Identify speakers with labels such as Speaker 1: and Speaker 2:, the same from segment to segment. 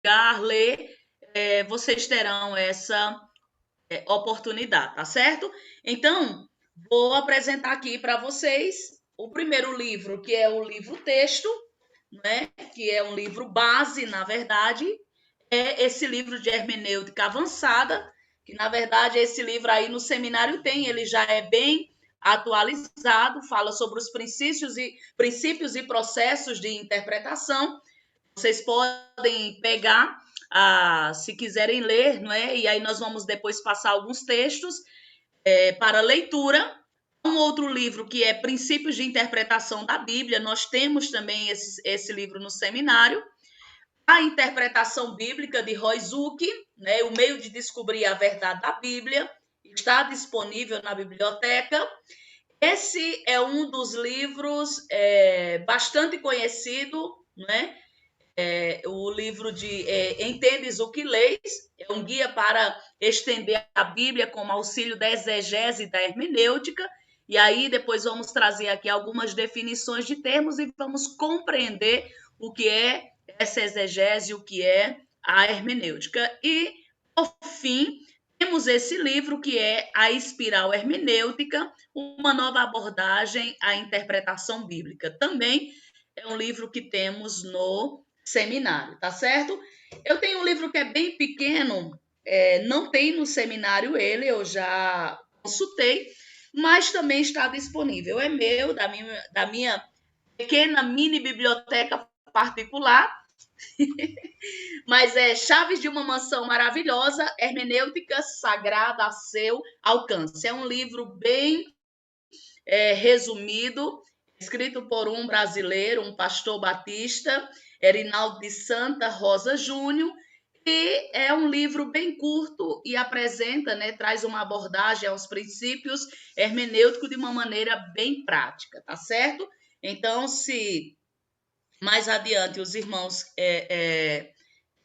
Speaker 1: investigar, ler, vocês terão essa oportunidade, tá certo? Então, vou apresentar aqui para vocês o primeiro livro, que é o livro texto, né? Que é um livro base, na verdade, é esse livro de hermenêutica avançada, que na verdade esse livro aí no seminário tem, ele já é bem atualizado, fala sobre os princípios e processos de interpretação. Vocês podem pegar, se quiserem ler, não é? E aí nós vamos depois passar alguns textos para leitura. Um outro livro que é Princípios de Interpretação da Bíblia, nós temos também esse livro no seminário. A Interpretação Bíblica de Roy Zuck, né, o meio de descobrir a verdade da Bíblia, está disponível na biblioteca. Esse é um dos livros bastante conhecido, né? O livro de Entendes o que Leis, é um guia para estender a Bíblia com auxílio da exegese e da hermenêutica. E aí depois vamos trazer aqui algumas definições de termos e vamos compreender o que é essa exegese, o que é a hermenêutica. E, por fim, temos esse livro que é A Espiral Hermenêutica, uma nova abordagem à interpretação bíblica. Também é um livro que temos no seminário, tá certo? Eu tenho um livro que é bem pequeno, não tem no seminário ele, eu já consultei, mas também está disponível. É meu, da minha pequena mini biblioteca particular, mas é Chaves de uma Mansão Maravilhosa, Hermenêutica Sagrada a seu alcance. É um livro bem resumido, escrito por um brasileiro, um pastor batista, Erinaldo de Santa Rosa Júnior, e é um livro bem curto e apresenta, né, traz uma abordagem aos princípios hermenêuticos de uma maneira bem prática, tá certo? Então, se mais adiante os irmãos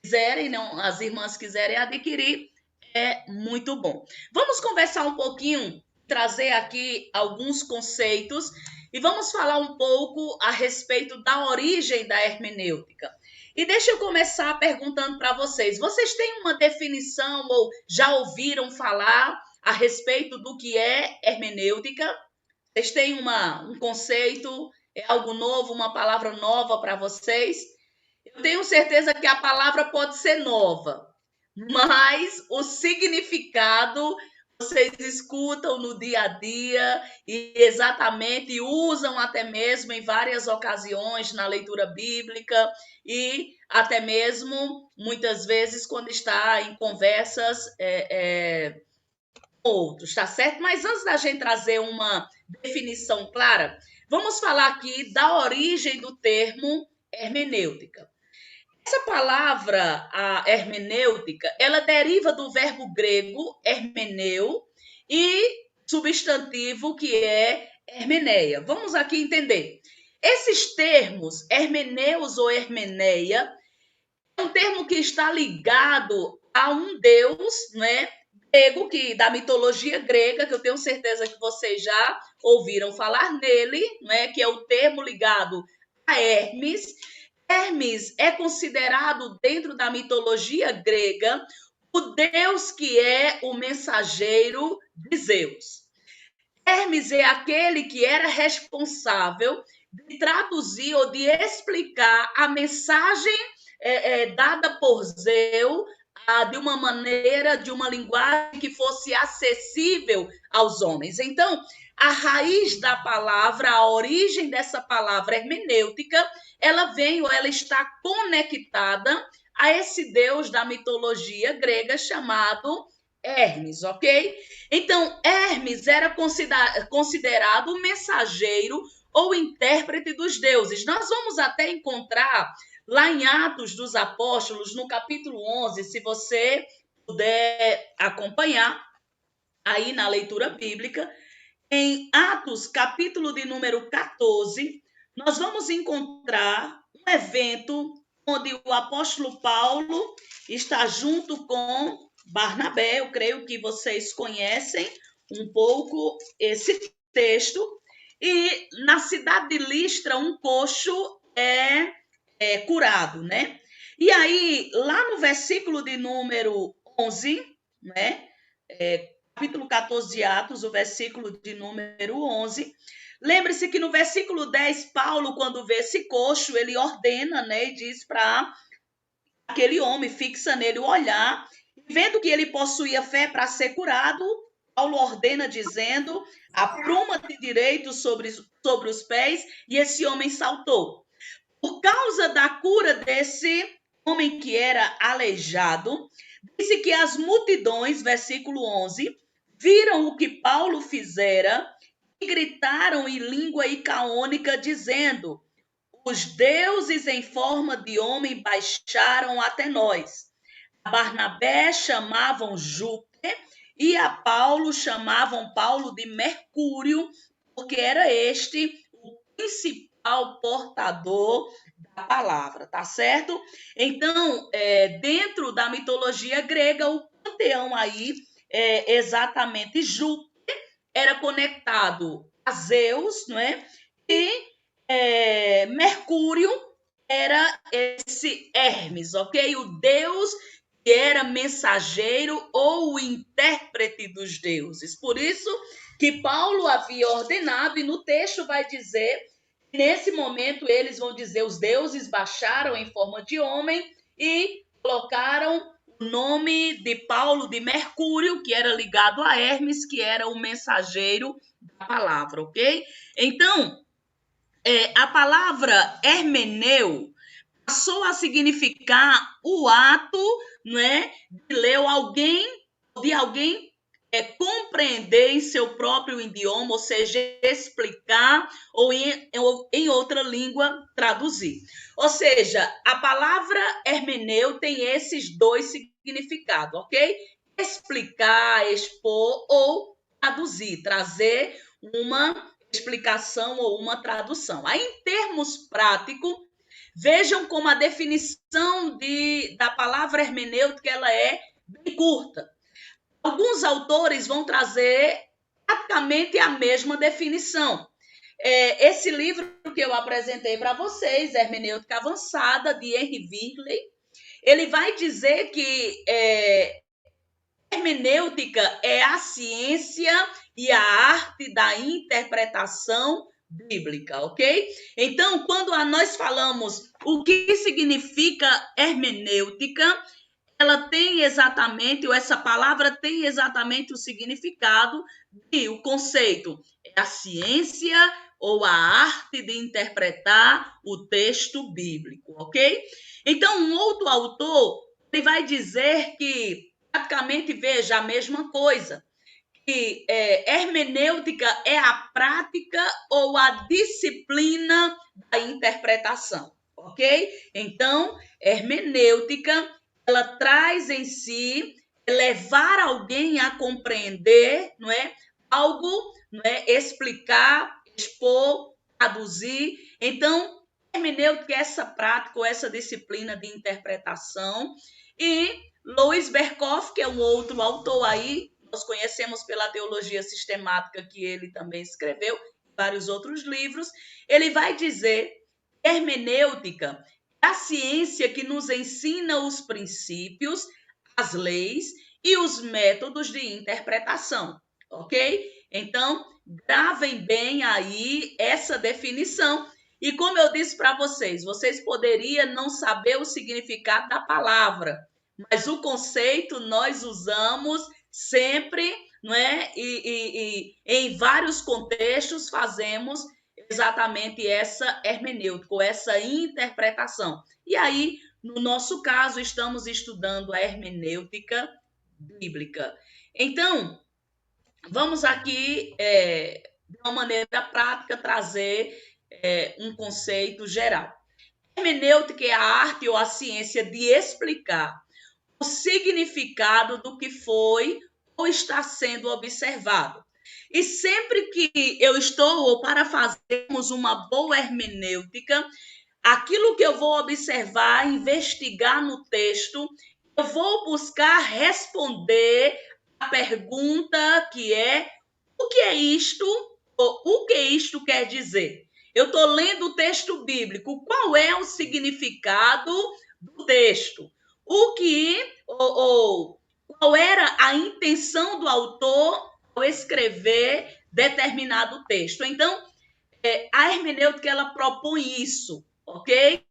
Speaker 1: quiserem, não, as irmãs quiserem adquirir, é muito bom. Vamos conversar um pouquinho, trazer aqui alguns conceitos e vamos falar um pouco a respeito da origem da hermenêutica. E deixa eu começar perguntando para vocês: vocês têm uma definição ou já ouviram falar a respeito do que é hermenêutica? Vocês têm um conceito, é algo novo, uma palavra nova para vocês? Eu tenho certeza que a palavra pode ser nova, mas o significado vocês escutam no dia a dia e exatamente usam até mesmo em várias ocasiões na leitura bíblica e até mesmo muitas vezes quando está em conversas com outros, tá certo? Mas antes da gente trazer uma definição clara, vamos falar aqui da origem do termo hermenêutica. Essa palavra, a hermenêutica, ela deriva do verbo grego hermeneu e substantivo que é hermeneia. Vamos aqui entender. Esses termos, hermeneus ou hermeneia, é um termo que está ligado a um deus, né, grego, que da mitologia grega, que eu tenho certeza que vocês já ouviram falar nele, né, que é o termo ligado a Hermes. Hermes é considerado, dentro da mitologia grega, o deus que é o mensageiro de Zeus. Hermes é aquele que era responsável de traduzir ou de explicar a mensagem dada por Zeus de uma maneira, de uma linguagem que fosse acessível aos homens. Então, a raiz da palavra, a origem dessa palavra hermenêutica, ela vem ou ela está conectada a esse deus da mitologia grega chamado Hermes, ok? Então, Hermes era considerado o mensageiro ou intérprete dos deuses. Nós vamos até encontrar lá em Atos dos Apóstolos, no capítulo 11, se você puder acompanhar aí na leitura bíblica, em Atos, capítulo de número 14, nós vamos encontrar um evento onde o apóstolo Paulo está junto com Barnabé. Eu creio que vocês conhecem um pouco esse texto. E na cidade de Listra, um coxo é curado, né? E aí, lá no versículo de número 11, né? Capítulo 14 de Atos, o versículo de número 11. Lembre-se que no versículo 10, Paulo, quando vê esse coxo, ele ordena, né? E diz para aquele homem, fixa nele o olhar. Vendo que ele possuía fé para ser curado, Paulo ordena dizendo, apruma-te direito sobre os pés, e esse homem saltou. Por causa da cura desse homem que era aleijado, disse que as multidões, versículo 11, viram o que Paulo fizera e gritaram em língua icaônica, dizendo: os deuses em forma de homem baixaram até nós. A Barnabé chamavam Júpiter e a Paulo chamavam Paulo de Mercúrio, porque era este o principal portador da palavra, tá certo? Então, dentro da mitologia grega, o panteão aí, exatamente Júpiter, era conectado a Zeus, não é? E Mercúrio era esse Hermes, ok? O deus que era mensageiro ou o intérprete dos deuses. Por isso que Paulo havia ordenado, e no texto vai dizer, nesse momento eles vão dizer, os deuses baixaram em forma de homem e colocaram o nome de Paulo de Mercúrio, que era ligado a Hermes, que era o mensageiro da palavra, ok? Então, a palavra hermeneu passou a significar o ato, não é, de alguém compreender em seu próprio idioma, ou seja, explicar ou em outra língua traduzir. Ou seja, a palavra hermeneu tem esses dois significados, ok? Explicar, expor ou traduzir, trazer uma explicação ou uma tradução. Aí, em termos práticos, vejam como a definição da palavra hermenêutica ela é bem curta. Alguns autores vão trazer praticamente a mesma definição. Esse livro que eu apresentei para vocês, Hermenêutica Avançada, de Henry Virley, ele vai dizer que hermenêutica é a ciência e a arte da interpretação bíblica, ok? Então, quando nós falamos o que significa hermenêutica, ela tem exatamente, ou essa palavra tem exatamente o significado de o conceito é a ciência ou a arte de interpretar o texto bíblico, ok? Então, um outro autor ele vai dizer que praticamente veja a mesma coisa, que hermenêutica é a prática ou a disciplina da interpretação, ok? Então, hermenêutica ela traz em si levar alguém a compreender, não é, algo, não é, explicar, expor, traduzir. Então, hermenêutica é essa prática ou essa disciplina de interpretação. E Louis Berkhoff, que é um outro autor aí, nós conhecemos pela teologia sistemática que ele também escreveu, vários outros livros, ele vai dizer hermenêutica é a ciência que nos ensina os princípios, as leis e os métodos de interpretação, ok? Então, gravem bem aí essa definição. E como eu disse para vocês, vocês poderiam não saber o significado da palavra, mas o conceito nós usamos sempre, não é? E em vários contextos fazemos exatamente essa hermenêutica, ou essa interpretação. E aí, no nosso caso, estamos estudando a hermenêutica bíblica. Então, vamos aqui, de uma maneira prática, trazer um conceito geral. Hermenêutica é a arte ou a ciência de explicar o significado do que foi ou está sendo observado. E sempre que eu estou, ou para fazermos uma boa hermenêutica, aquilo que eu vou observar, investigar no texto, eu vou buscar responder a pergunta que é: o que é isto? Ou o que isto quer dizer? Eu estou lendo o texto bíblico, qual é o significado do texto. Qual era a intenção do autor ao escrever determinado texto. Então, a hermenêutica, ela propõe isso, ok?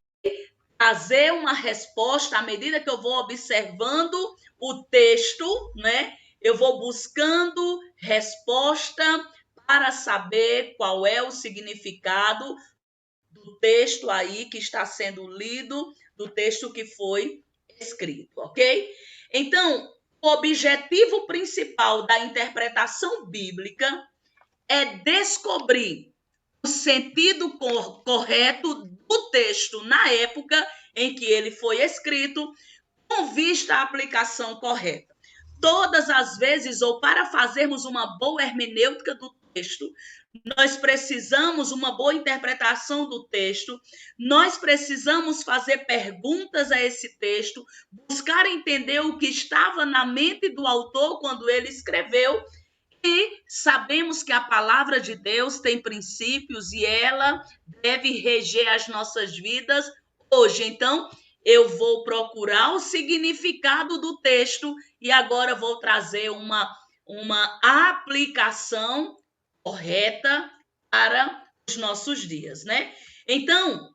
Speaker 1: Trazer uma resposta à medida que eu vou observando o texto, né? Eu vou buscando resposta para saber qual é o significado do texto aí que está sendo lido, do texto que foi escrito, ok? Então, o objetivo principal da interpretação bíblica é descobrir o sentido correto do texto na época em que ele foi escrito, com vista à aplicação correta. Todas as vezes, ou para fazermos uma boa hermenêutica do texto, nós precisamos uma boa interpretação do texto, nós precisamos fazer perguntas a esse texto, buscar entender o que estava na mente do autor quando ele escreveu. E sabemos que a palavra de Deus tem princípios e ela deve reger as nossas vidas hoje. Então, eu vou procurar o significado do texto e agora vou trazer uma aplicação correta para os nossos dias, né? Então,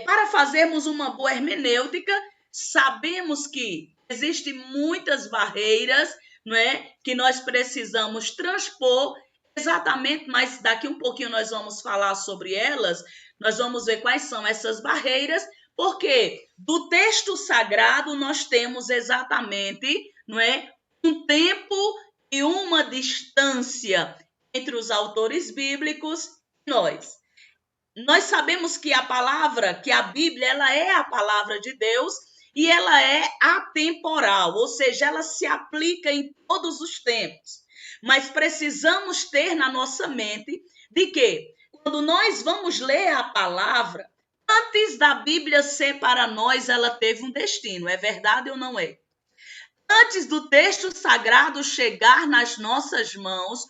Speaker 1: para fazermos uma boa hermenêutica, sabemos que existem muitas barreiras, não é, que nós precisamos transpor exatamente, mas daqui um pouquinho nós vamos falar sobre elas, nós vamos ver quais são essas barreiras, porque do texto sagrado nós temos exatamente, não é, um tempo e uma distância entre os autores bíblicos e nós. Nós sabemos que a palavra, que a Bíblia, ela é a palavra de Deus e ela é atemporal, ou seja, ela se aplica em todos os tempos. Mas precisamos ter na nossa mente de que, quando nós vamos ler a palavra, antes da Bíblia ser para nós, ela teve um destino, é verdade ou não é? Antes do texto sagrado chegar nas nossas mãos,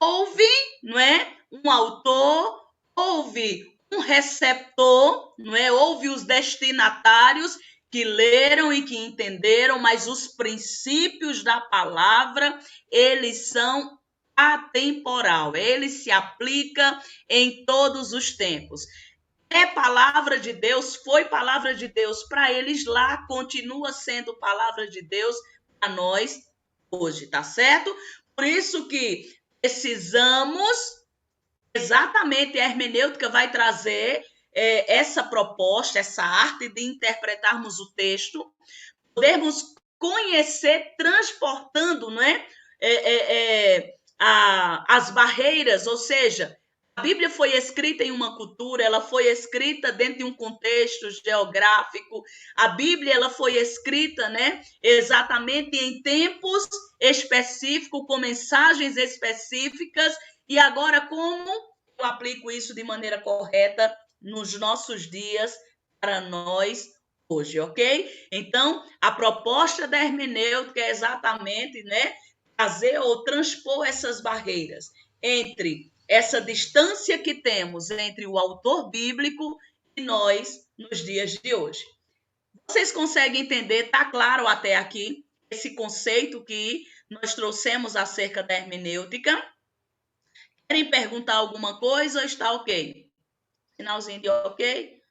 Speaker 1: houve, não é, um autor, houve um receptor, não é? Houve os destinatários que leram e que entenderam, mas os princípios da palavra, eles são atemporal, ele se aplica em todos os tempos. É palavra de Deus, foi palavra de Deus para eles lá, continua sendo palavra de Deus para nós hoje, tá certo? Por isso que precisamos, exatamente, a hermenêutica vai trazer essa proposta, essa arte de interpretarmos o texto, podermos conhecer, transportando, não é? As barreiras, ou seja, a Bíblia foi escrita em uma cultura, ela foi escrita dentro de um contexto geográfico. A Bíblia, ela foi escrita, né, exatamente em tempos específicos, com mensagens específicas. E agora, como eu aplico isso de maneira correta nos nossos dias para nós hoje, ok? Então, a proposta da hermenêutica é exatamente, né, trazer ou transpor essas barreiras entre essa distância que temos entre o autor bíblico e nós nos dias de hoje. Vocês conseguem entender? Está claro até aqui esse conceito que nós trouxemos acerca da hermenêutica? Querem perguntar alguma coisa ou está ok? Sinalzinho de ok?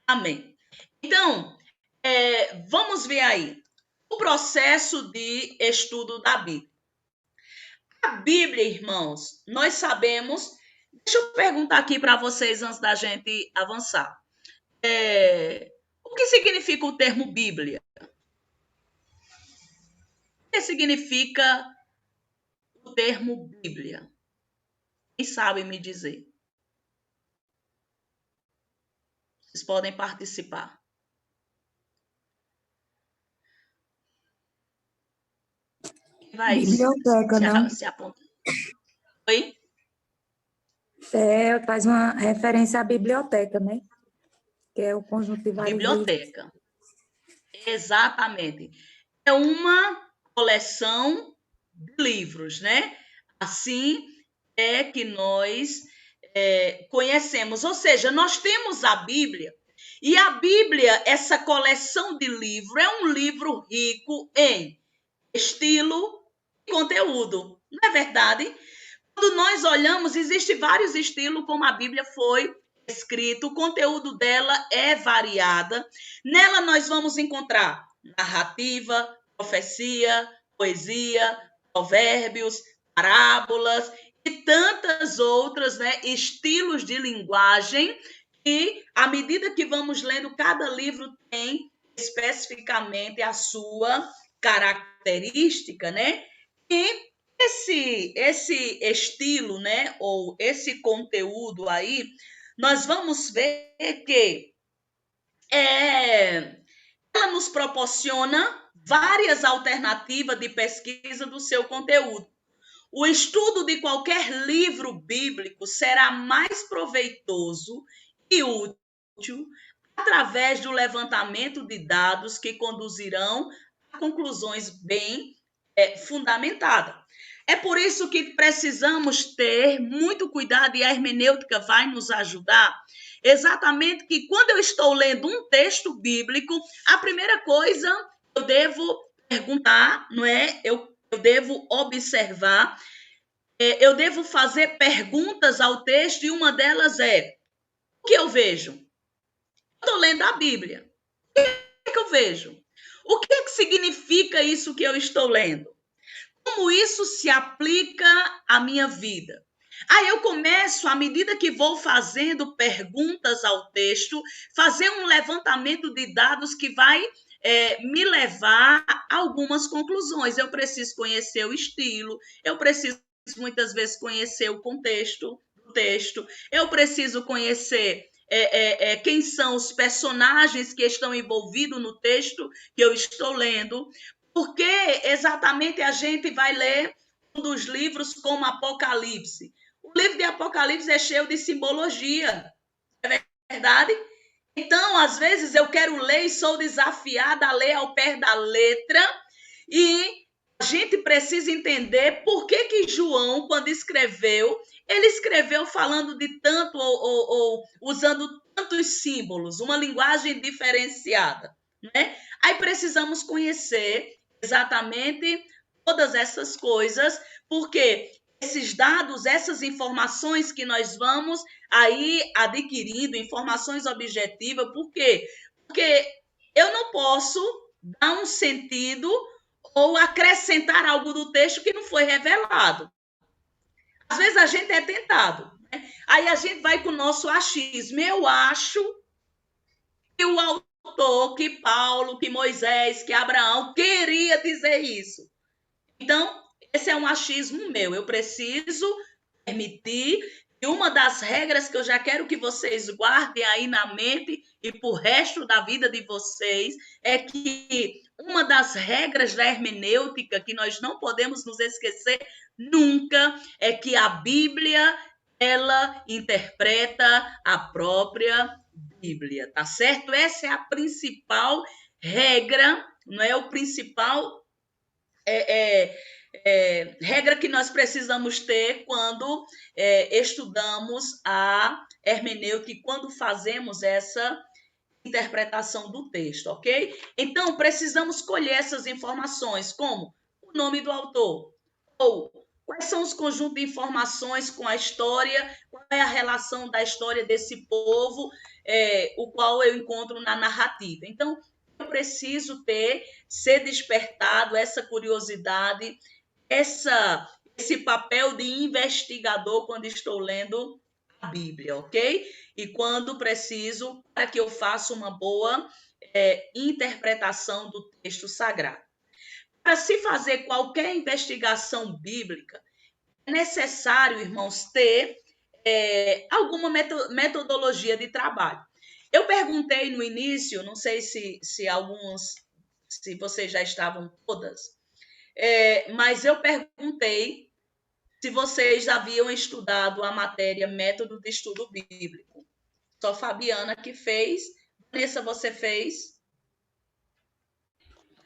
Speaker 1: Amém. Então, vamos ver aí o processo de estudo da Bíblia. A Bíblia, irmãos, nós sabemos. Deixa eu perguntar aqui para vocês antes da gente avançar. O que significa o termo Bíblia? O que significa o termo Bíblia? Quem sabe me dizer? Vocês podem participar. Vai
Speaker 2: Biblioteca, não?
Speaker 1: se apontar. Oi?
Speaker 2: Faz uma referência à biblioteca, né? Que é o conjunto de vários livros.
Speaker 1: Biblioteca. Exatamente. É uma coleção de livros, né? Assim é que nós conhecemos. Ou seja, nós temos a Bíblia, e a Bíblia, essa coleção de livros, é um livro rico em estilo e conteúdo. Não é verdade? Quando nós olhamos, existem vários estilos como a Bíblia foi escrita, o conteúdo dela é variada. Nela nós vamos encontrar narrativa, profecia, poesia, provérbios, parábolas e tantas outras, né, estilos de linguagem. E à medida que vamos lendo, cada livro tem especificamente a sua característica, né? E esse estilo, né, ou esse conteúdo aí, nós vamos ver que ela nos proporciona várias alternativas de pesquisa do seu conteúdo. O estudo de qualquer livro bíblico será mais proveitoso e útil através do levantamento de dados que conduzirão a conclusões bem fundamentadas. É por isso que precisamos ter muito cuidado, e a hermenêutica vai nos ajudar. Exatamente que quando eu estou lendo um texto bíblico, a primeira coisa eu devo perguntar, não é? Eu devo observar, eu devo fazer perguntas ao texto, e uma delas é: o que eu vejo? Estou lendo a Bíblia. O que eu vejo? O que é que significa isso que eu estou lendo? Como isso se aplica à minha vida? Aí eu começo, à medida que vou fazendo perguntas ao texto, fazer um levantamento de dados que vai me levar a algumas conclusões. Eu preciso conhecer o estilo, eu preciso muitas vezes conhecer o contexto do texto, eu preciso conhecer quem são os personagens que estão envolvidos no texto que eu estou lendo, porque exatamente a gente vai ler um dos livros como Apocalipse. O livro de Apocalipse é cheio de simbologia, é verdade? Então, às vezes, eu quero ler e sou desafiada a ler ao pé da letra, e a gente precisa entender por que João, quando escreveu, ele escreveu falando de tanto ou usando tantos símbolos, uma linguagem diferenciada, né? Aí precisamos conhecer exatamente todas essas coisas, porque esses dados, essas informações que nós vamos aí adquirindo, informações objetivas, por quê? Porque eu não posso dar um sentido ou acrescentar algo do texto que não foi revelado. Às vezes a gente é tentado, né? Aí a gente vai com o nosso achismo. Eu acho que o autor, que Paulo, que Moisés, que Abraão queria dizer isso. Então, esse é um achismo meu. Eu preciso permitir, e uma das regras que eu já quero que vocês guardem aí na mente e pro resto da vida de vocês, é que uma das regras da hermenêutica que nós não podemos nos esquecer nunca é que a Bíblia, ela interpreta a própria Bíblia, tá certo? Essa é a principal regra, não é o principal regra que nós precisamos ter quando estudamos a hermenêutica e quando fazemos essa interpretação do texto, ok? Então, precisamos colher essas informações, como o nome do autor, ou quais são os conjuntos de informações com a história, qual é a relação da história desse povo, o qual eu encontro na narrativa. Então, eu preciso ser despertado essa curiosidade, esse papel de investigador quando estou lendo a Bíblia, ok? E quando preciso, para que eu faça uma boa interpretação do texto sagrado. Para se fazer qualquer investigação bíblica, é necessário, irmãos, ter alguma metodologia de trabalho. Eu perguntei no início, não sei se vocês já estavam todas, mas eu perguntei se vocês haviam estudado a matéria Método de Estudo Bíblico. Só Fabiana que fez. Vanessa, você fez?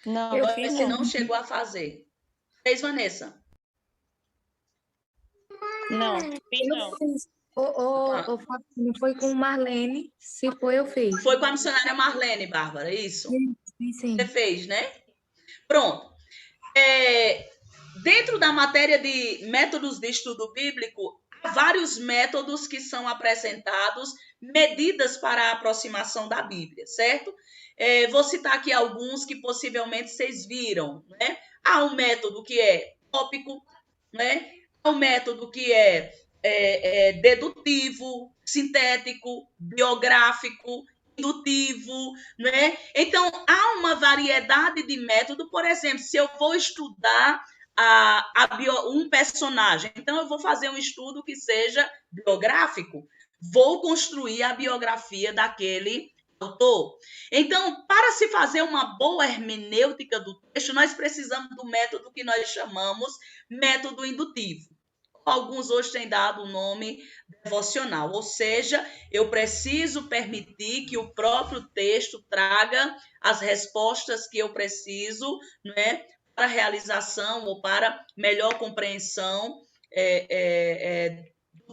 Speaker 3: Não,
Speaker 2: Eu
Speaker 3: fiz
Speaker 1: Se
Speaker 3: não.
Speaker 1: não chegou a fazer. Fez, Vanessa?
Speaker 3: Não, fiz
Speaker 2: Eu
Speaker 3: não.
Speaker 2: fiz. Não foi com Marlene? Se foi, eu fiz.
Speaker 1: Foi com a missionária Marlene, Bárbara, isso?
Speaker 2: Sim, sim.
Speaker 1: Você fez, né? Pronto. Dentro da matéria de métodos de estudo bíblico, há vários métodos que são apresentados, medidas para a aproximação da Bíblia, certo? Vou citar aqui alguns que possivelmente vocês viram, né? Há um método que é tópico, né? Há um método que é dedutivo, sintético, biográfico, indutivo, né? Então, há uma variedade de método. Por exemplo, se eu vou estudar um personagem, então eu vou fazer um estudo que seja biográfico, vou construir a biografia daquele autor. Então, para se fazer uma boa hermenêutica do texto, nós precisamos do método que nós chamamos método indutivo. Alguns hoje têm dado o nome devocional, ou seja, eu preciso permitir que o próprio texto traga as respostas que eu preciso, né, para a realização ou para melhor compreensão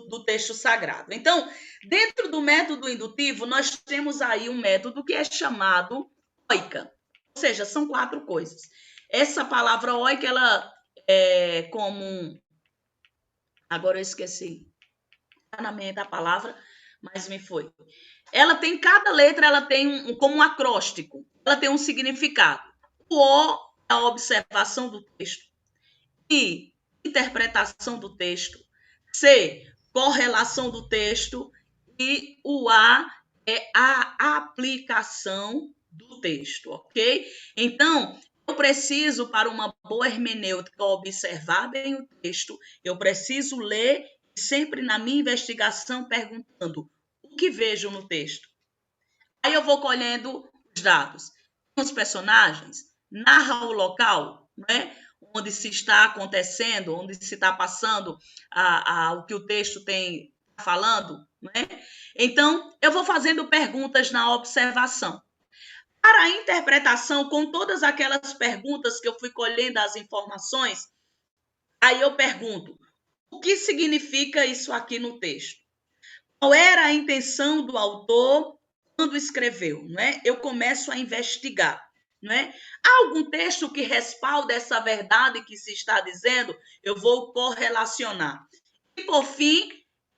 Speaker 1: do texto sagrado. Então, dentro do método indutivo, nós temos aí um método que é chamado oica, ou seja, são 4 coisas. Essa palavra oica, ela é comum. Agora eu esqueci. Está na mente a palavra, mas me foi. Ela tem, cada letra, ela tem como um acróstico. Ela tem um significado. O O é a observação do texto. I, interpretação do texto. C, correlação do texto. E o A é a aplicação do texto, ok? Então, eu preciso, para uma boa hermenêutica, observar bem o texto, eu preciso ler, sempre na minha investigação, perguntando o que vejo no texto. Aí eu vou colhendo os dados. Os personagens, narra o local, né? Onde se está acontecendo, onde se está passando o que o texto tem falando, né? Então, eu vou fazendo perguntas na observação. Para a interpretação, com todas aquelas perguntas que eu fui colhendo as informações, aí eu pergunto, o que significa isso aqui no texto? Qual era a intenção do autor quando escreveu? Não é? Eu começo a investigar. Não é? Há algum texto que respalda essa verdade que se está dizendo? Eu vou correlacionar. E, por fim,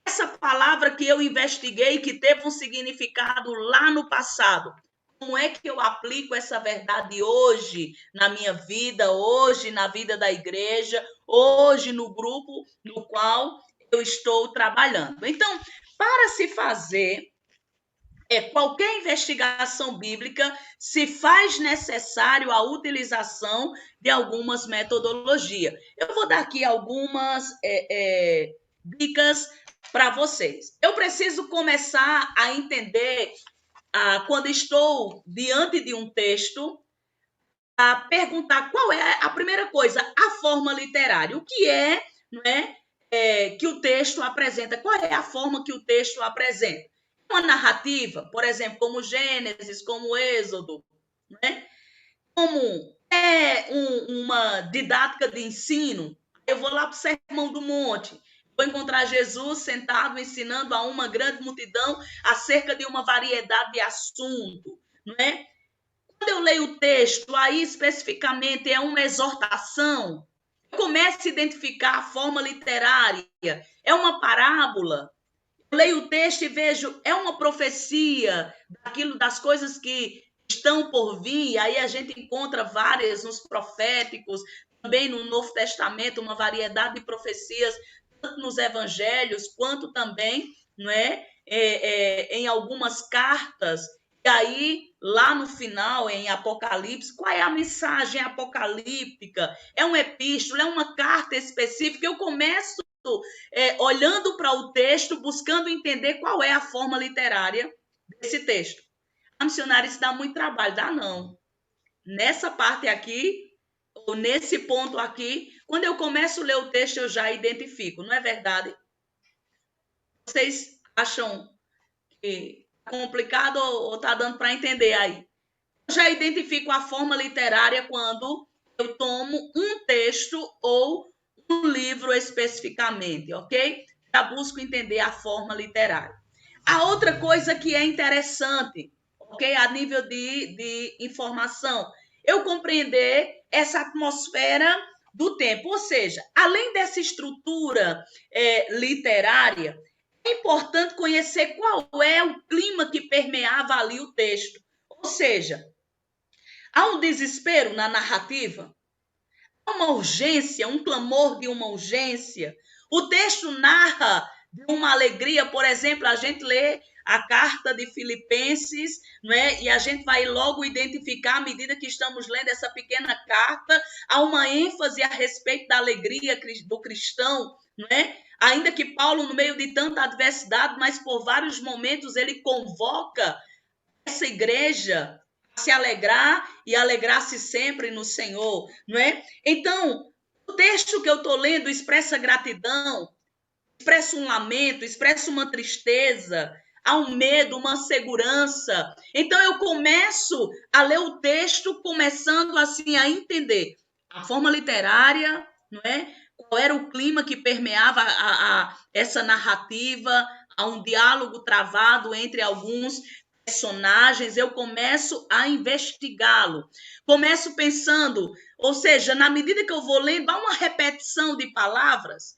Speaker 1: essa palavra que eu investiguei, que teve um significado lá no passado, como é que eu aplico essa verdade hoje na minha vida, hoje na vida da igreja, hoje no grupo no qual eu estou trabalhando? Então, para se fazer qualquer investigação bíblica, se faz necessário a utilização de algumas metodologias. Eu vou dar aqui algumas dicas para vocês. Eu preciso começar a entender, quando estou diante de um texto, a perguntar qual é a primeira coisa, a forma literária. O que é, não é, que o texto apresenta? Qual é a forma que o texto apresenta? Uma narrativa, por exemplo, como Gênesis, como Êxodo, né? Como uma didática de ensino. Eu vou lá para o Sermão do Monte, vou encontrar Jesus sentado ensinando a uma grande multidão acerca de uma variedade de assuntos, não é? Quando eu leio o texto, aí especificamente é uma exortação, eu começo a identificar a forma literária, é uma parábola. Eu leio o texto e vejo, é uma profecia das coisas que estão por vir. Aí a gente encontra várias nos proféticos, também no Novo Testamento, uma variedade de profecias, tanto nos evangelhos, quanto também, não é, em algumas cartas. E aí, lá no final, em Apocalipse, qual é a mensagem apocalíptica? É uma epístola, é uma carta específica. Eu começo olhando para o texto, buscando entender qual é a forma literária desse texto. A missionária, isso dá muito trabalho, dá não. Nessa parte aqui, ou nesse ponto aqui, quando eu começo a ler o texto, eu já identifico, não é verdade? Vocês acham que é complicado ou está dando para entender aí? Eu já identifico a forma literária quando eu tomo um texto ou um livro especificamente, ok? já busco entender a forma literária. A outra coisa que é interessante, ok? A nível de informação, eu compreender essa atmosfera do tempo. Ou seja, além dessa estrutura literária, é importante conhecer qual é o clima que permeava ali o texto. Ou seja, há um desespero na narrativa, há uma urgência, um clamor de uma urgência. O texto narra de uma alegria, por exemplo, a gente lê a carta de Filipenses, não é? E a gente vai logo identificar, à medida que estamos lendo essa pequena carta, há uma ênfase a respeito da alegria do cristão, não é? Ainda que Paulo, no meio de tanta adversidade, mas por vários momentos ele convoca essa igreja a se alegrar e alegrar-se sempre no Senhor, não é? Então, o texto que eu estou lendo expressa gratidão, expressa um lamento, expressa uma tristeza, há um medo, uma segurança. Então, eu começo a ler o texto começando assim a entender a forma literária, não é? Qual era o clima que permeava essa narrativa, há um diálogo travado entre alguns personagens, eu começo a investigá-lo. Começo pensando, ou seja, na medida que eu vou lendo, há uma repetição de palavras.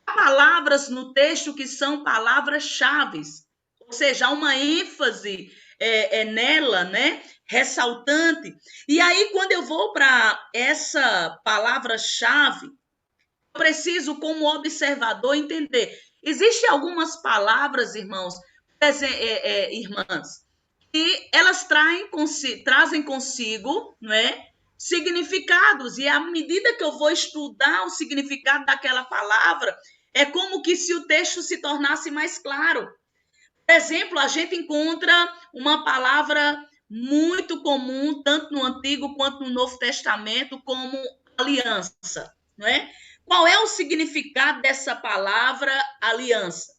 Speaker 1: Há palavras no texto que são palavras-chave, ou seja, há uma ênfase nela, né? Ressaltante. E aí, quando eu vou para essa palavra-chave, eu preciso, como observador, entender. Existem algumas palavras, irmãos, irmãs, que elas trazem consigo, não é? Significados, e à medida que eu vou estudar o significado daquela palavra, é como que se o texto se tornasse mais claro. Por exemplo, a gente encontra uma palavra muito comum, tanto no Antigo quanto no Novo Testamento, como aliança, não é? Qual é o significado dessa palavra aliança?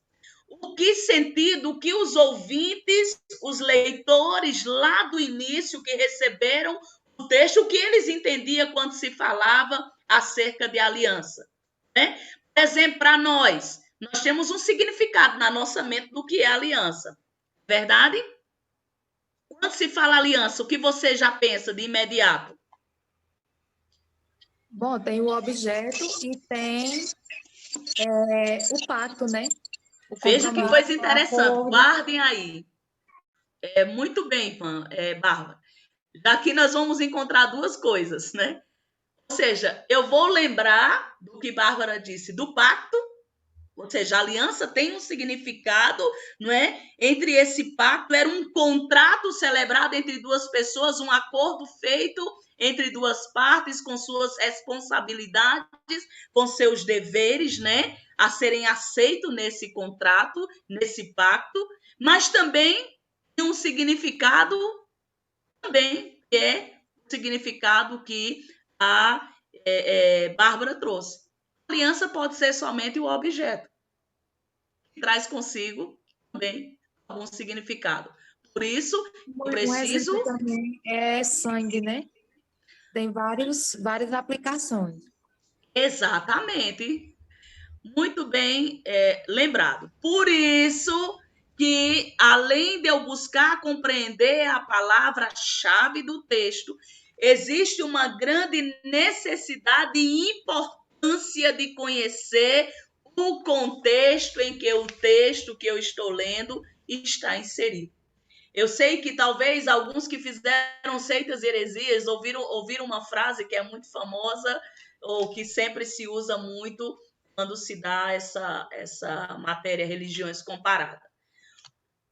Speaker 1: O que sentido, o que os ouvintes, os leitores lá do início que receberam o texto, o que eles entendiam quando se falava acerca de aliança, né? Por exemplo, para nós temos um significado na nossa mente do que é aliança, verdade? Quando se fala aliança, o que você já pensa de imediato?
Speaker 2: Bom, tem o objeto e tem o pacto, né? O
Speaker 1: Veja que
Speaker 2: compromisso,
Speaker 1: coisa
Speaker 2: o
Speaker 1: interessante,
Speaker 2: acordo.
Speaker 1: guardem aí. Muito bem, Bárbara. Aqui nós vamos encontrar duas coisas, né? Ou seja, eu vou lembrar do que Bárbara disse, do pacto, ou seja, a aliança tem um significado, não é? Entre esse pacto, era um contrato celebrado entre duas pessoas, um acordo feito entre duas partes, com suas responsabilidades, com seus deveres, né? A serem aceitos nesse contrato, nesse pacto, mas também tem um significado também, que é o significado que a Bárbara trouxe. A aliança pode ser somente o objeto, que traz consigo também algum significado. Por isso, eu
Speaker 2: Um
Speaker 1: preciso.
Speaker 2: exemplo também é sangue, né? Tem várias aplicações.
Speaker 1: Exatamente. Muito bem lembrado. Por isso que, além de eu buscar compreender a palavra-chave do texto, existe uma grande necessidade e importância de conhecer o contexto em que o texto que eu estou lendo está inserido. Eu sei que talvez alguns que fizeram seitas e heresias ouviram uma frase que é muito famosa, ou que sempre se usa muito quando se dá essa matéria religiões comparada.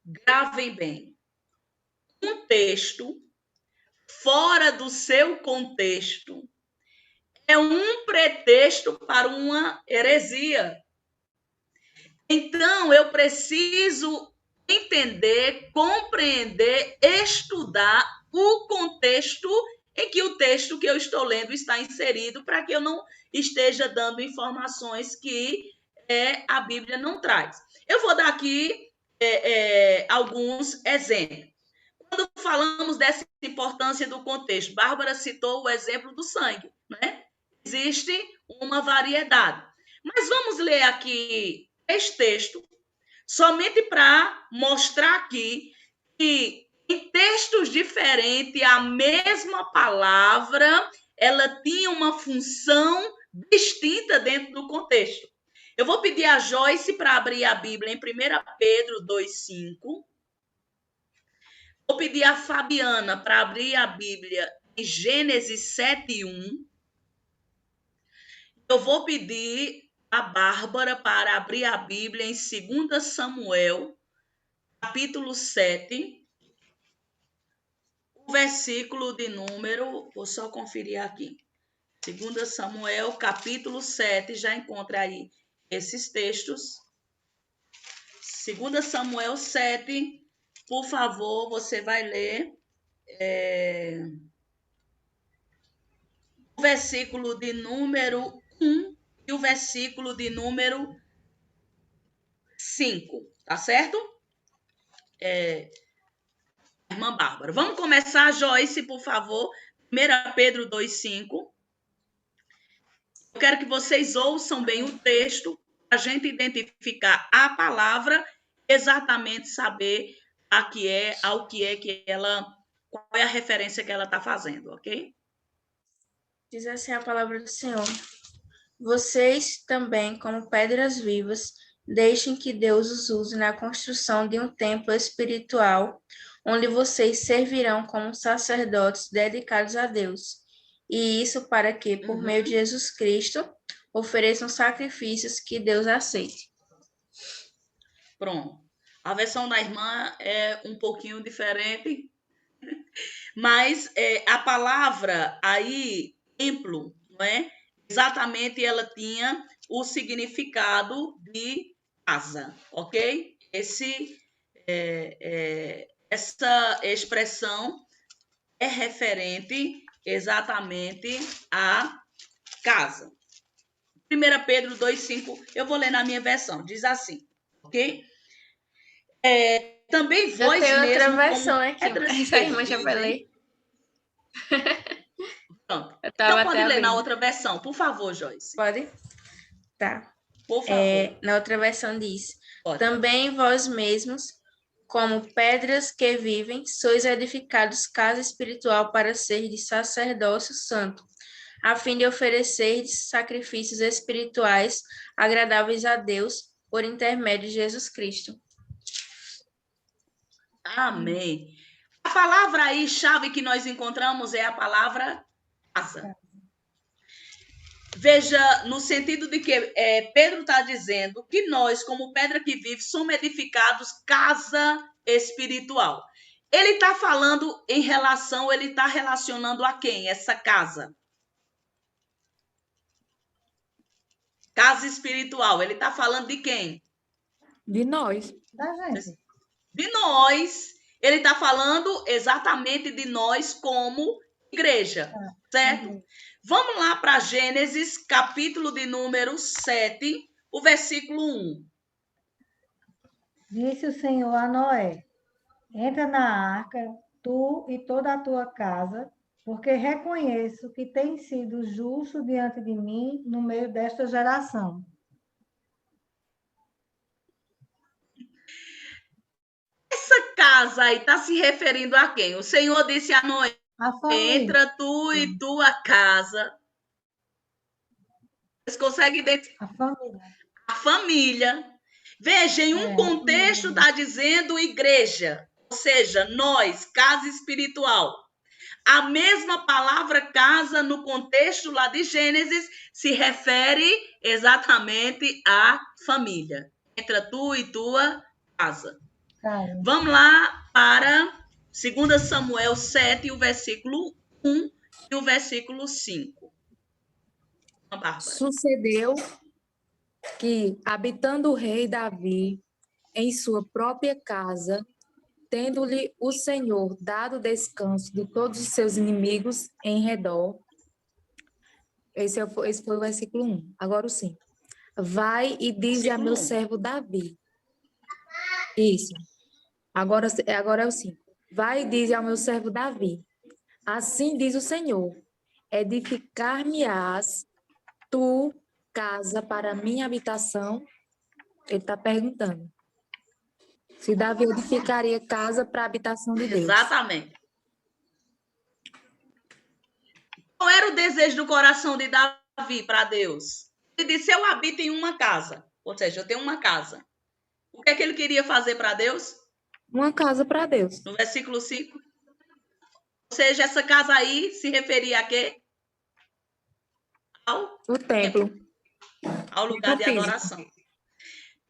Speaker 1: Gravem bem. Um texto fora do seu contexto é um pretexto para uma heresia. Então, eu preciso entender, compreender, estudar o contexto em que o texto que eu estou lendo está inserido, para que eu não esteja dando informações que a Bíblia não traz. Eu vou dar aqui alguns exemplos. Quando falamos dessa importância do contexto, Bárbara citou o exemplo do sangue, né? Existe uma variedade. Mas vamos ler aqui 3 textos, somente para mostrar aqui que em textos diferentes, a mesma palavra, ela tinha uma função distinta dentro do contexto. Eu vou pedir a Joyce para abrir a Bíblia em 1 Pedro 2,5. Vou pedir a Fabiana para abrir a Bíblia em Gênesis 7,1. Eu vou pedir a Bárbara para abrir a Bíblia em 2 Samuel, capítulo 7, o versículo de número, vou só conferir aqui. 2 Samuel, capítulo 7, já encontra aí esses textos. 2 Samuel 7, por favor, você vai ler o versículo de número 1 e o versículo de número 5, tá certo? Irmã Bárbara. Vamos começar, Joyce, por favor. 1 Pedro 2,5. Eu quero que vocês ouçam bem o texto, para a gente identificar a palavra, exatamente saber ao que é que ela, qual é a referência que ela está fazendo, ok?
Speaker 3: Diz assim a palavra do Senhor. Vocês também, como pedras vivas, deixem que Deus os use na construção de um templo espiritual, onde vocês servirão como sacerdotes dedicados a Deus. E isso para que, por meio de Jesus Cristo, ofereçam sacrifícios que Deus aceite.
Speaker 1: Pronto. A versão da irmã é um pouquinho diferente, mas a palavra aí, templo, não é? Exatamente ela tinha o significado de casa, ok? Essa expressão é referente exatamente à casa. 1 Pedro 2,5, eu vou ler na minha versão, diz assim, ok? Também
Speaker 3: Já
Speaker 1: vós
Speaker 3: tem outra
Speaker 1: mesmo
Speaker 3: versão
Speaker 1: como
Speaker 3: aqui,
Speaker 1: pedras
Speaker 3: essa irmã já vai
Speaker 1: vivem.
Speaker 3: ler.
Speaker 1: Pronto.
Speaker 3: Eu
Speaker 1: Então
Speaker 3: tava
Speaker 1: pode
Speaker 3: até
Speaker 1: ler na
Speaker 3: abrindo.
Speaker 1: outra versão, por favor, Joyce.
Speaker 3: Pode? Tá.
Speaker 1: Por favor.
Speaker 3: Na outra versão diz:
Speaker 1: Pode.
Speaker 3: Também vós mesmos, como pedras que vivem, sois edificados casa espiritual para ser de sacerdócio santo, a fim de oferecer sacrifícios espirituais agradáveis a Deus por intermédio de Jesus Cristo.
Speaker 1: Amém. A palavra aí, chave que nós encontramos é a palavra casa. Veja, no sentido de que Pedro está dizendo que nós, como pedra que vive, somos edificados casa espiritual. Ele está falando ele está relacionando a quem? Essa casa. Casa espiritual. Ele está falando de quem?
Speaker 2: De nós.
Speaker 4: Da gente.
Speaker 1: De nós. Ele está falando exatamente de nós como igreja, certo? Vamos lá para Gênesis, capítulo de número 7, o versículo 1.
Speaker 4: Disse o Senhor a Noé: Entra na arca, tu e toda a tua casa, porque reconheço que tens sido justo diante de mim no meio desta geração.
Speaker 1: Essa casa aí está se referindo a quem? O Senhor disse a Noé:
Speaker 4: A família.
Speaker 1: entra tu e tua casa. Vocês conseguem identificar?
Speaker 4: A família.
Speaker 1: A família. Veja, em um contexto está dizendo igreja, ou seja, nós, casa espiritual. A mesma palavra casa, no contexto lá de Gênesis, se refere exatamente à família. Entra tu e tua casa.
Speaker 4: Cara.
Speaker 1: Vamos lá para 2 Samuel 7, o versículo 1 e o versículo 5. Bárbara.
Speaker 2: Sucedeu que, habitando o rei Davi em sua própria casa, tendo-lhe o Senhor dado descanso de todos os seus inimigos em redor. Esse foi o versículo 1. Agora o 5. Vai e dize a meu servo Davi. Isso. Agora é o 5. Vai e dize ao meu servo Davi. Assim diz o Senhor: edificar-me-ás tu casa para minha habitação. Ele está perguntando se Davi edificaria casa para a habitação de Deus.
Speaker 1: Exatamente. Qual era o desejo do coração de Davi para Deus? Ele disse: eu habito em uma casa. Ou seja, eu tenho uma casa. O que é que ele queria fazer para Deus?
Speaker 2: Uma casa para Deus.
Speaker 1: No versículo 5. Ou seja, essa casa aí se referia a quê?
Speaker 2: O templo.
Speaker 1: Ao lugar de
Speaker 2: físico.
Speaker 1: adoração.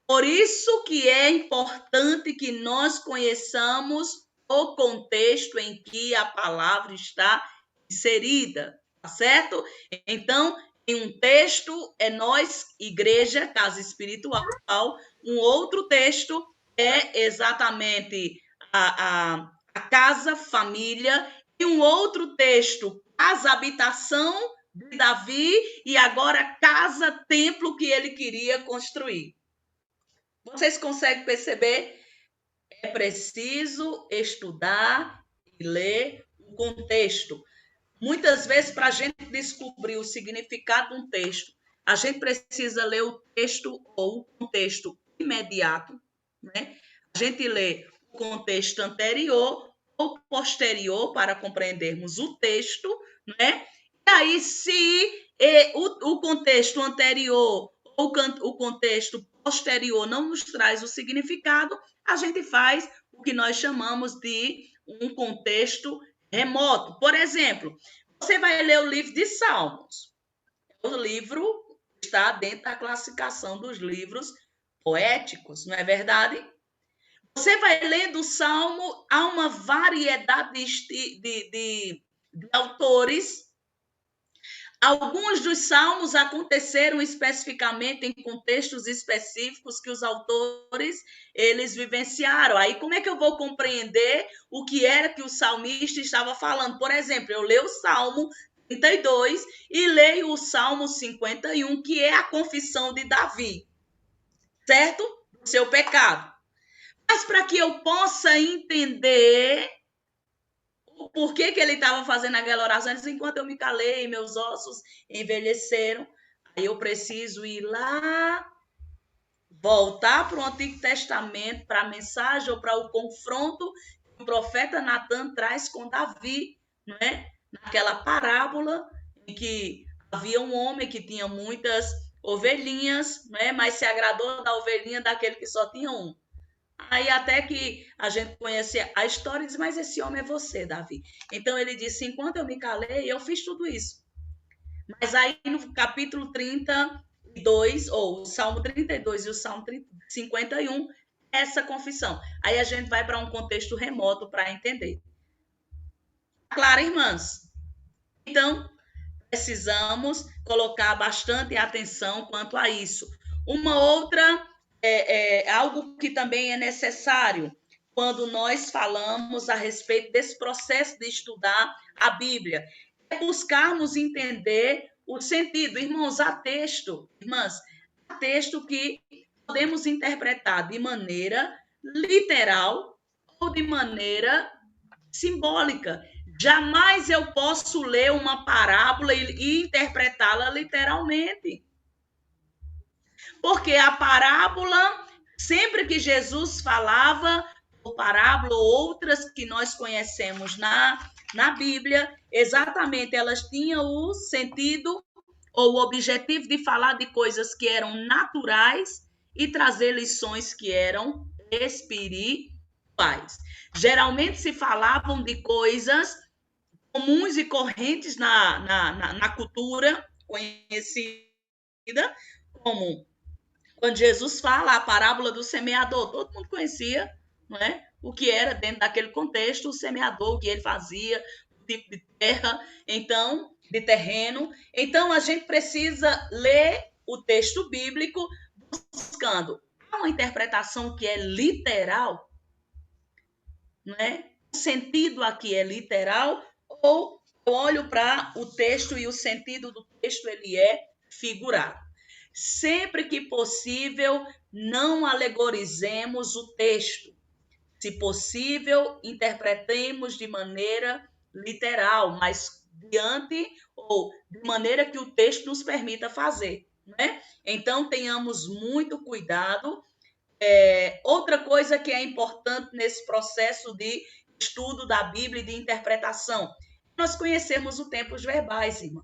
Speaker 1: Por isso que é importante que nós conheçamos o contexto em que a palavra está inserida, tá certo? Então, em um texto é nós, igreja, casa espiritual. Um outro texto é exatamente a casa, família. E um outro texto, casa, habitação de Davi. E agora, casa, templo que ele queria construir. Vocês conseguem perceber? É preciso estudar e ler o contexto. Muitas vezes, para a gente descobrir o significado de um texto, a gente precisa ler o texto ou o contexto imediato, né? A gente lê o contexto anterior ou posterior para compreendermos o texto, né? E aí, se o contexto anterior ou o contexto posterior não nos traz o significado, a gente faz o que nós chamamos de um contexto remoto. Por exemplo, você vai ler o livro de Salmos. O livro está dentro da classificação dos livros poéticos, não é verdade? Você vai lendo o Salmo, há uma variedade de autores. Alguns dos salmos aconteceram especificamente em contextos específicos que os autores eles vivenciaram. Aí como é que eu vou compreender o que era que o salmista estava falando? Por exemplo, eu leio o Salmo 32 e leio o Salmo 51, que é a confissão de Davi, certo? Do seu pecado. Mas para que eu possa entender por que ele estava fazendo aquela oração, ele disse: enquanto eu me calei, meus ossos envelheceram. Aí eu preciso ir lá, voltar para o Antigo Testamento, para a mensagem ou para o confronto que o profeta Natan traz com Davi, não é? Naquela parábola em que havia um homem que tinha muitas ovelhinhas, não é? Mas se agradou da ovelhinha daquele que só tinha um. Aí até que a gente conhece a história e diz: mas esse homem é você, Davi. Então ele disse: enquanto eu me calei, eu fiz tudo isso. Mas aí no capítulo 32, ou o Salmo 32 e o Salmo 51, essa confissão. Aí a gente vai para um contexto remoto para entender. Claro, irmãs? Então, precisamos colocar bastante atenção quanto a isso. Uma outra algo que também é necessário quando nós falamos a respeito desse processo de estudar a Bíblia, é buscarmos entender o sentido. Irmãos, há texto, irmãs, há texto que podemos interpretar de maneira literal ou de maneira simbólica. Jamais eu posso ler uma parábola e interpretá-la literalmente. Porque a parábola, sempre que Jesus falava, ou parábola, ou outras que nós conhecemos na Bíblia, exatamente elas tinham o sentido ou o objetivo de falar de coisas que eram naturais e trazer lições que eram espirituais. Geralmente se falavam de coisas comuns e correntes na cultura conhecida, como quando Jesus fala a parábola do semeador, todo mundo conhecia, não é? O que era dentro daquele contexto, o semeador, o que ele fazia, o tipo de terra, então, de terreno. Então, a gente precisa ler o texto bíblico buscando uma interpretação que é literal, não é? O sentido aqui é literal, ou eu olho para o texto e o sentido do texto ele é figurado. Sempre que possível, não alegorizemos o texto. Se possível, interpretemos de maneira literal, mas diante ou de maneira que o texto nos permita fazer. né? Então, tenhamos muito cuidado. Outra coisa que é importante nesse processo de estudo da Bíblia e de interpretação, nós conhecemos os tempos verbais, irmã.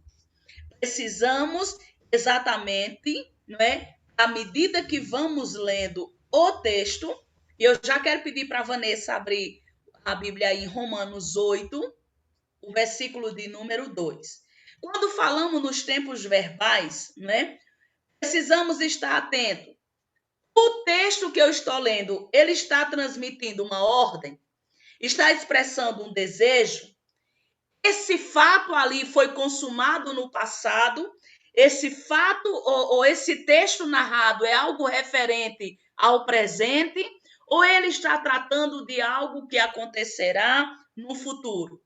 Speaker 1: Precisamos exatamente, não é? À medida que vamos lendo o texto, e eu já quero pedir para a Vanessa abrir a Bíblia aí em Romanos 8, o versículo de número 2. Quando falamos nos tempos verbais, né, precisamos estar atentos. O texto que eu estou lendo, ele está transmitindo uma ordem? Está expressando um desejo? Esse fato ali foi consumado no passado? Esse fato ou esse texto narrado é algo referente ao presente? Ou ele está tratando de algo que acontecerá no futuro?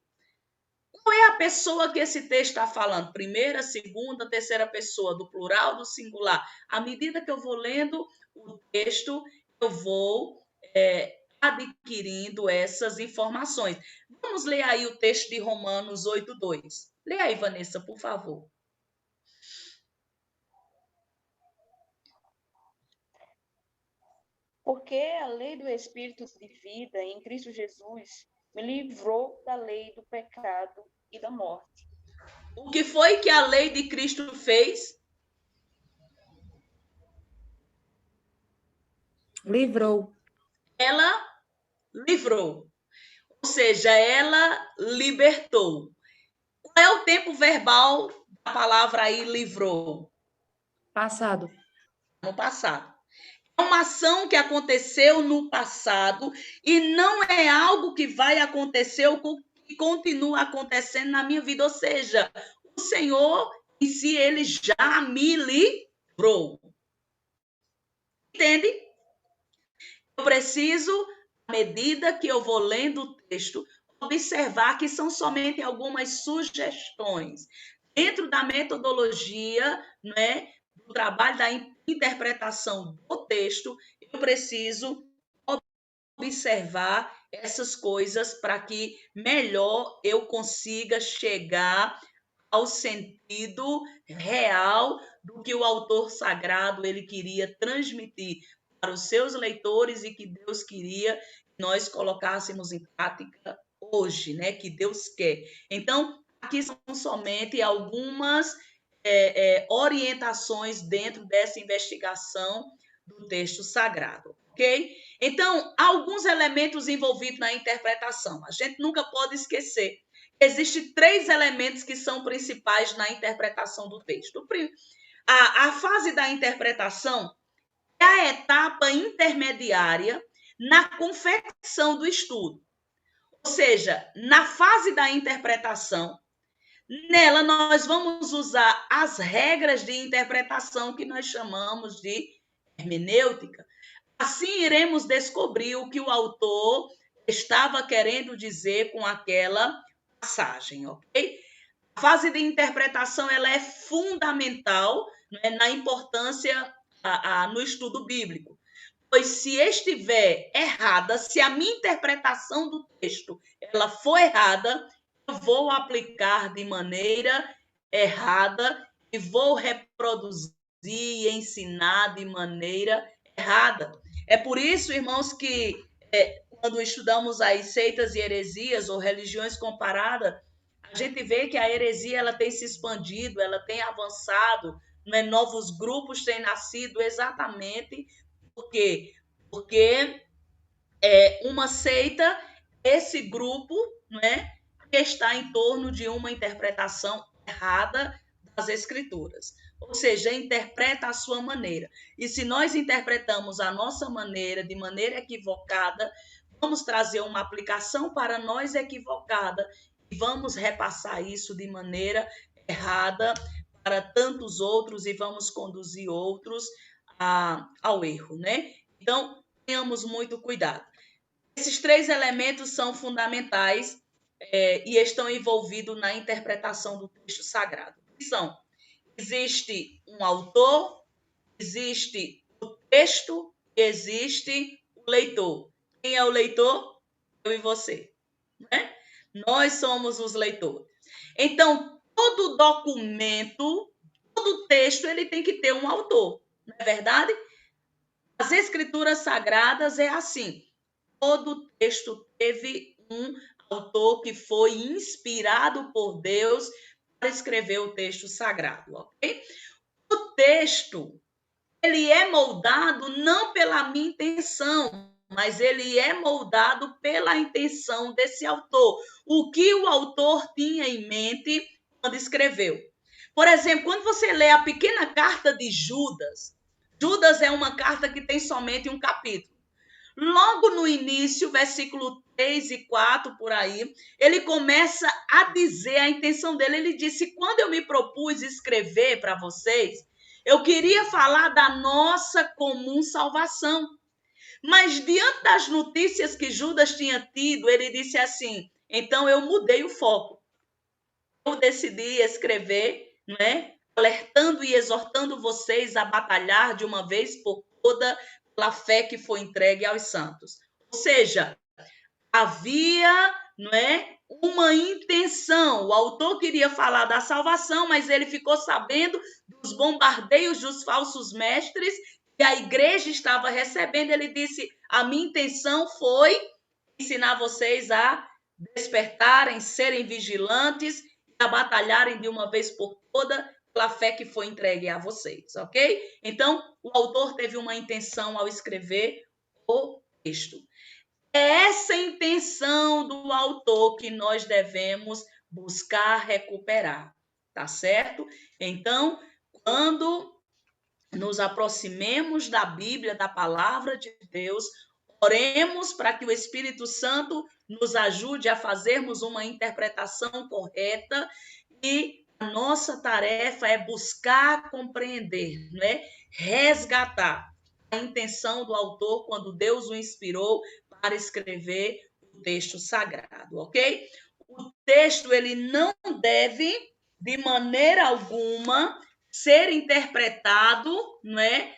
Speaker 1: Qual é a pessoa que esse texto está falando? Primeira, segunda, terceira pessoa, do plural, do singular. À medida que eu vou lendo o texto, eu vou adquirindo essas informações. Vamos ler aí o texto de Romanos 8:2. Lê aí, Vanessa, por favor.
Speaker 5: Porque a lei do Espírito de vida em Cristo Jesus me livrou da lei do pecado e da morte.
Speaker 1: O que foi que a lei de Cristo fez?
Speaker 2: Livrou.
Speaker 1: Ela livrou. Ou seja, ela libertou. Qual é o tempo verbal da palavra aí livrou?
Speaker 2: Passado.
Speaker 1: No passado. É uma ação que aconteceu no passado e não é algo que vai acontecer ou que continua acontecendo na minha vida. Ou seja, o Senhor em si, ele já me livrou. Entende? Eu preciso, à medida que eu vou lendo o texto, observar que são somente algumas sugestões. Dentro da metodologia, né, do trabalho da interpretação do texto, eu preciso observar essas coisas para que melhor eu consiga chegar ao sentido real do que o autor sagrado ele queria transmitir para os seus leitores e que Deus queria que nós colocássemos em prática hoje, né? Que Deus quer. Então, aqui são somente algumas orientações dentro dessa investigação do texto sagrado, ok? Então, alguns elementos envolvidos na interpretação. A gente nunca pode esquecer. Existem 3 elementos que são principais na interpretação do texto. A fase da interpretação é a etapa intermediária na confecção do estudo. Ou seja, na fase da interpretação, nela nós vamos usar as regras de interpretação que nós chamamos de hermenêutica. Assim iremos descobrir o que o autor estava querendo dizer com aquela passagem, ok? A fase de interpretação ela é fundamental, né, na importância no estudo bíblico. Pois se estiver errada, se a minha interpretação do texto ela for errada, eu vou aplicar de maneira errada e vou reproduzir e ensinar de maneira errada. É por isso, irmãos, que quando estudamos as seitas e heresias ou religiões comparadas, a gente vê que a heresia ela tem se expandido, ela tem avançado, né? Novos grupos têm nascido exatamente por quê? Porque uma seita, esse grupo, né, que está em torno de uma interpretação errada das escrituras. Ou seja, interpreta à sua maneira. E se nós interpretamos a nossa maneira de maneira equivocada, vamos trazer uma aplicação para nós equivocada e vamos repassar isso de maneira errada para tantos outros e vamos conduzir outros ao erro, né? Então, tenhamos muito cuidado. Esses 3 elementos são fundamentais e estão envolvidos na interpretação do texto sagrado. São: existe um autor, existe o texto e existe o leitor. Quem é o leitor? Eu e você, né? Nós somos os leitores. Então, todo documento todo texto ele tem que ter um autor, não é verdade? As Escrituras Sagradas é assim. Todo texto teve um autor que foi inspirado por Deus para escrever o texto sagrado, ok? O texto, ele é moldado não pela minha intenção, mas ele é moldado pela intenção desse autor. O que o autor tinha em mente quando escreveu. Por exemplo, quando você lê a pequena carta de Judas, Judas é uma carta que tem somente um capítulo. Logo no início, versículo 3 e 4, por aí, ele começa a dizer a intenção dele. Ele disse, quando eu me propus escrever para vocês, eu queria falar da nossa comum salvação. Mas diante das notícias que Judas tinha tido, ele disse assim, então eu mudei o foco. Eu decidi escrever, né, alertando e exortando vocês a batalhar de uma vez por toda pela fé que foi entregue aos santos. Ou seja, havia, não é, uma intenção. O autor queria falar da salvação, mas ele ficou sabendo dos bombardeios dos falsos mestres que a igreja estava recebendo. Ele disse, a minha intenção foi ensinar vocês a despertarem, serem vigilantes, a batalharem de uma vez por toda pela fé que foi entregue a vocês, ok? Então, o autor teve uma intenção ao escrever o texto. É essa intenção do autor que nós devemos buscar recuperar, tá certo? Então, quando nos aproximemos da Bíblia, da palavra de Deus, oremos para que o Espírito Santo nos ajude a fazermos uma interpretação correta e a nossa tarefa é buscar compreender, né? Resgatar a intenção do autor quando Deus o inspirou para escrever o texto sagrado, ok? O texto ele não deve, de maneira alguma, ser interpretado, não é,